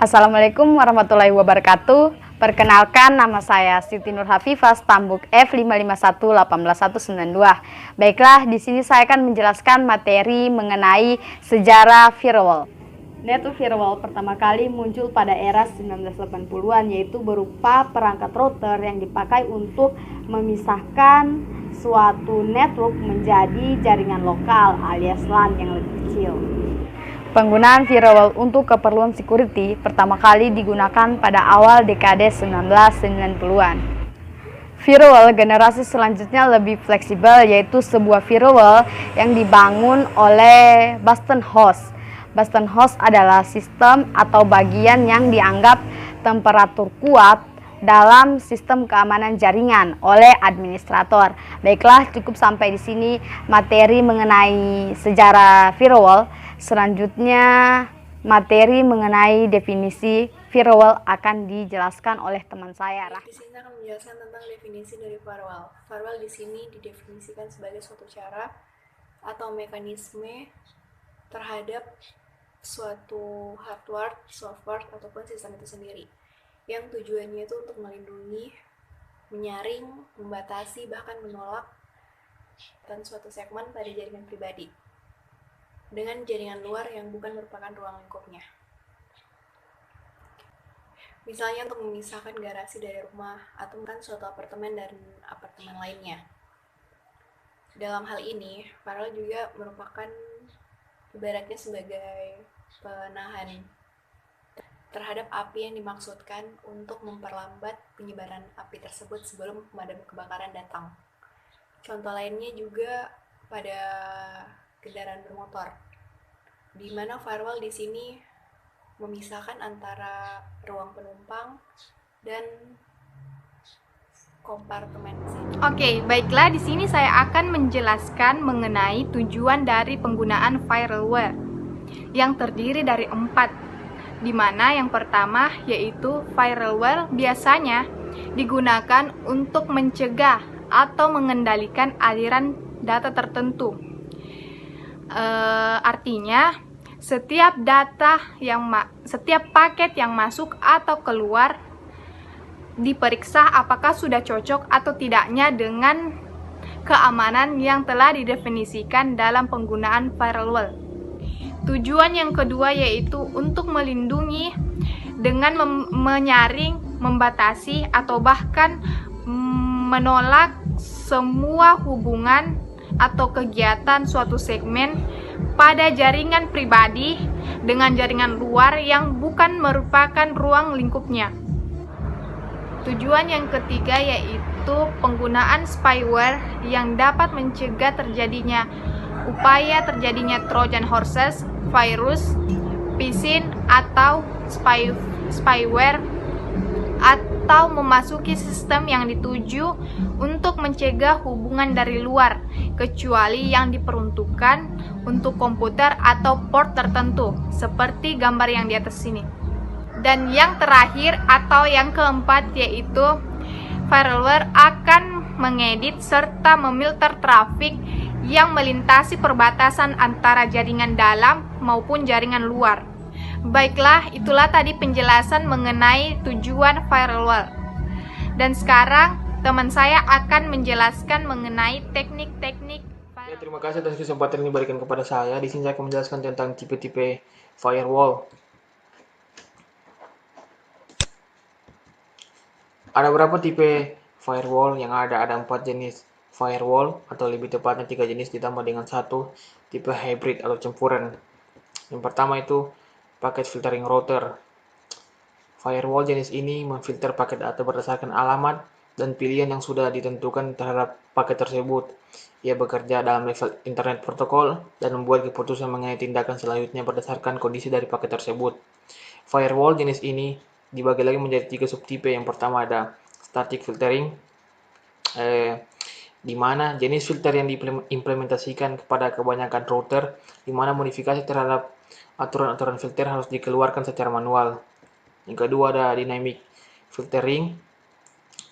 Assalamualaikum warahmatullahi wabarakatuh. Perkenalkan, nama saya Siti Nur Hafifah, Stambuk F55518192. Baiklah, di sini saya akan menjelaskan materi mengenai sejarah firewall. Network firewall pertama kali muncul pada era 1980-an, yaitu berupa perangkat router yang dipakai untuk memisahkan suatu network menjadi jaringan lokal alias LAN yang lebih kecil. Penggunaan firewall untuk keperluan security pertama kali digunakan pada awal dekade 1990-an. Firewall generasi selanjutnya lebih fleksibel, yaitu sebuah firewall yang dibangun oleh Boston Host. Boston Host adalah sistem atau bagian yang dianggap temperatur kuat dalam sistem keamanan jaringan oleh administrator. Baiklah, cukup sampai di sini materi mengenai sejarah firewall. Selanjutnya, materi mengenai definisi firewall akan dijelaskan oleh teman saya. Di sini akan menjelaskan tentang definisi dari firewall. Firewall di sini didefinisikan sebagai suatu cara atau mekanisme terhadap suatu hardware, software, ataupun sistem itu sendiri, yang tujuannya itu untuk melindungi, menyaring, membatasi, bahkan menolak dan suatu segmen pada jaringan pribadi dengan jaringan luar yang bukan merupakan ruang lingkupnya. Misalnya untuk memisahkan garasi dari rumah atau kan suatu apartemen dan apartemen lainnya. Dalam hal ini, firewall juga merupakan ibaratnya sebagai penahan terhadap api yang dimaksudkan untuk memperlambat penyebaran api tersebut sebelum pemadam kebakaran datang. Contoh lainnya juga pada kendaraan bermotor, di mana firewall di sini memisahkan antara ruang penumpang dan kompartemen. Oke, baiklah, di sini saya akan menjelaskan mengenai tujuan dari penggunaan firewall yang terdiri dari 4, di mana yang pertama yaitu firewall biasanya digunakan untuk mencegah atau mengendalikan aliran data tertentu. Artinya setiap paket yang masuk atau keluar diperiksa apakah sudah cocok atau tidaknya dengan keamanan yang telah didefinisikan dalam penggunaan firewall. Tujuan yang kedua yaitu untuk melindungi dengan menyaring, membatasi, atau bahkan menolak semua hubungan atau kegiatan suatu segmen pada jaringan pribadi dengan jaringan luar yang bukan merupakan ruang lingkupnya. Tujuan yang ketiga yaitu penggunaan spyware yang dapat mencegah terjadinya Trojan horses, virus, phishing, atau spyware atau memasuki sistem yang dituju untuk mencegah hubungan dari luar, kecuali yang diperuntukkan untuk komputer atau port tertentu, seperti gambar yang di atas sini. Dan yang terakhir atau yang keempat yaitu firewall akan mengedit serta memilter trafik yang melintasi perbatasan antara jaringan dalam maupun jaringan luar. Baiklah, itulah tadi penjelasan mengenai tujuan firewall. Dan sekarang teman saya akan menjelaskan mengenai teknik-teknik. Ya, terima kasih atas kesempatan ini diberikan kepada saya. Di sini saya akan menjelaskan tentang tipe-tipe firewall. Ada berapa tipe firewall yang ada? Ada 4 jenis firewall, atau lebih tepatnya 3 jenis ditambah dengan 1 tipe hybrid atau campuran. Yang pertama itu paket filtering router. Firewall jenis ini memfilter paket data berdasarkan alamat dan pilihan yang sudah ditentukan terhadap paket tersebut. Ia bekerja dalam level internet protokol dan membuat keputusan mengenai tindakan selanjutnya berdasarkan kondisi dari paket tersebut. Firewall jenis ini dibagi lagi menjadi 3 subtipe. Yang pertama ada static filtering, di mana jenis filter yang diimplementasikan kepada kebanyakan router, di mana modifikasi terhadap aturan-aturan filter harus dikeluarkan secara manual. Yang kedua ada dynamic filtering.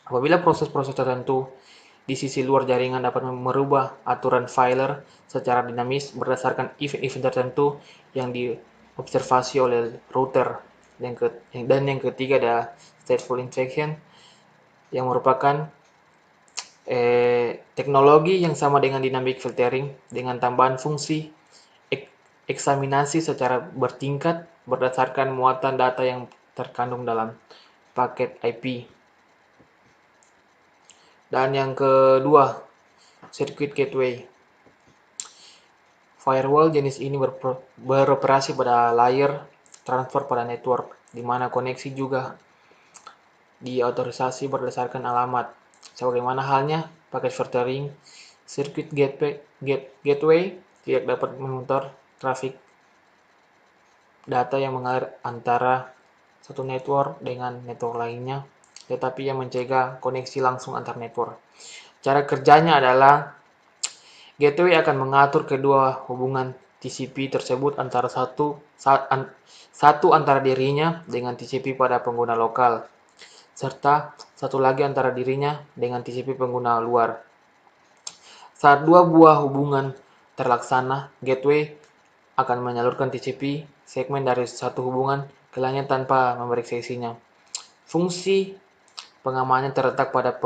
Apabila proses-proses tertentu di sisi luar jaringan dapat merubah aturan filer secara dinamis berdasarkan event-event tertentu yang diobservasi oleh router. Dan yang ketiga ada stateful injection, yang merupakan teknologi yang sama dengan dynamic filtering dengan tambahan fungsi eksaminasi secara bertingkat berdasarkan muatan data yang terkandung dalam paket IP. Dan yang kedua, circuit gateway. Firewall jenis ini beroperasi pada layer transfer pada network, di mana koneksi juga diautorisasi berdasarkan alamat. Sebagaimana halnya paket filtering, circuit gateway tidak dapat memonitor trafik data yang mengalir antara satu network dengan network lainnya, tetapi yang mencegah koneksi langsung antar network. Cara kerjanya adalah gateway akan mengatur kedua hubungan TCP tersebut antara satu antara dirinya dengan TCP pada pengguna lokal, serta satu lagi antara dirinya dengan TCP pengguna luar. Saat dua buah hubungan terlaksana, gateway akan menyalurkan TCP segmen dari satu hubungan ke lainnya tanpa memeriksa isinya. Fungsi pengamanannya terletak pada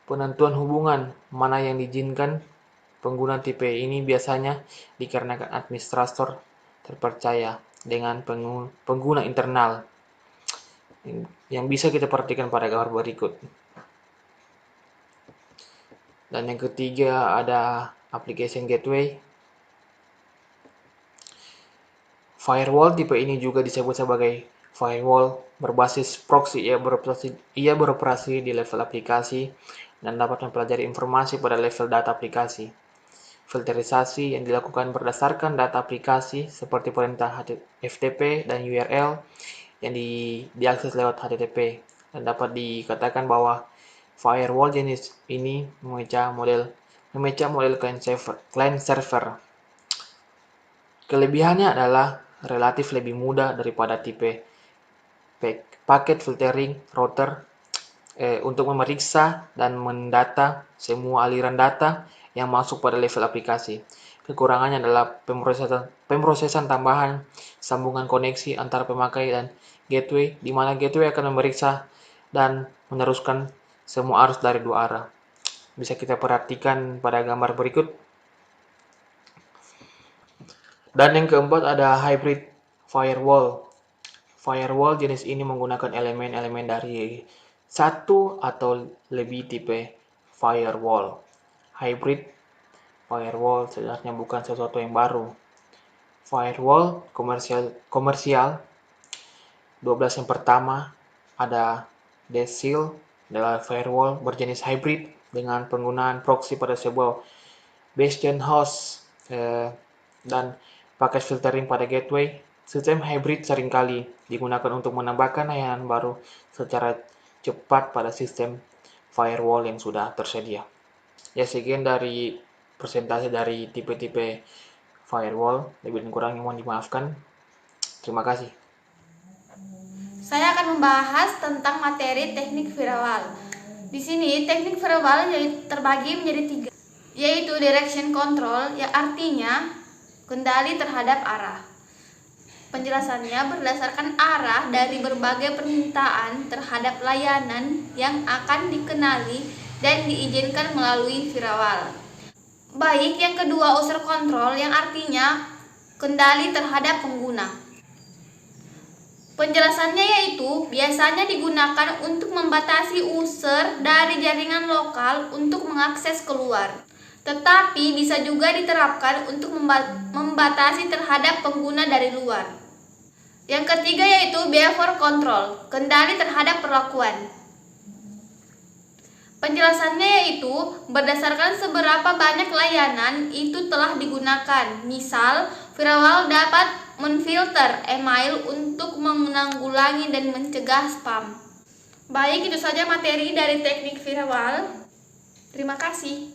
penentuan hubungan mana yang diizinkan pengguna tipe ini, biasanya dikarenakan administrator terpercaya dengan pengguna internal yang bisa kita perhatikan pada gambar berikut. Dan yang ketiga ada application gateway. Firewall tipe ini juga disebut sebagai firewall berbasis proxy. Ia beroperasi di level aplikasi dan dapat mempelajari informasi pada level data aplikasi. Filterisasi yang dilakukan berdasarkan data aplikasi seperti perintah FTP dan URL yang diakses lewat HTTP, dan dapat dikatakan bahwa firewall jenis ini memecah model client server. Kelebihannya adalah relatif lebih mudah daripada tipe packet filtering router untuk memeriksa dan mendata semua aliran data yang masuk pada level aplikasi. Kekurangannya adalah pemrosesan tambahan sambungan koneksi antara pemakai dan gateway, di mana gateway akan memeriksa dan meneruskan semua arus dari dua arah. Bisa kita perhatikan pada gambar berikut. Dan yang keempat ada hybrid firewall. Firewall jenis ini menggunakan elemen-elemen dari satu atau lebih tipe firewall. Hybrid firewall sebenarnya bukan sesuatu yang baru. Firewall komersial 12 yang pertama ada DSeal, adalah firewall berjenis hybrid dengan penggunaan proxy pada sebuah bastion host dan paket filtering pada gateway. Sistem hybrid seringkali digunakan untuk menambahkan layanan baru secara cepat pada sistem firewall yang sudah tersedia. Ya, sekian dari presentasi dari tipe-tipe firewall. Lebih dan kurangnya mohon dimaafkan. Terima kasih. Saya akan membahas tentang materi teknik firewall. Di sini teknik firewall terbagi menjadi 3, yaitu direction control, yang artinya kendali terhadap arah. Penjelasannya berdasarkan arah dari berbagai permintaan terhadap layanan yang akan dikenali dan diizinkan melalui firewall. Baik yang kedua, user control, yang artinya kendali terhadap pengguna. Penjelasannya yaitu biasanya digunakan untuk membatasi user dari jaringan lokal untuk mengakses keluar, tetapi bisa juga diterapkan untuk membatasi terhadap pengguna dari luar. Yang ketiga yaitu behavior control, kendali terhadap perlakuan. Penjelasannya yaitu berdasarkan seberapa banyak layanan itu telah digunakan. Misal, firewall dapat menfilter email untuk menanggulangi dan mencegah spam. Baik, itu saja materi dari teknik firewall. Terima kasih.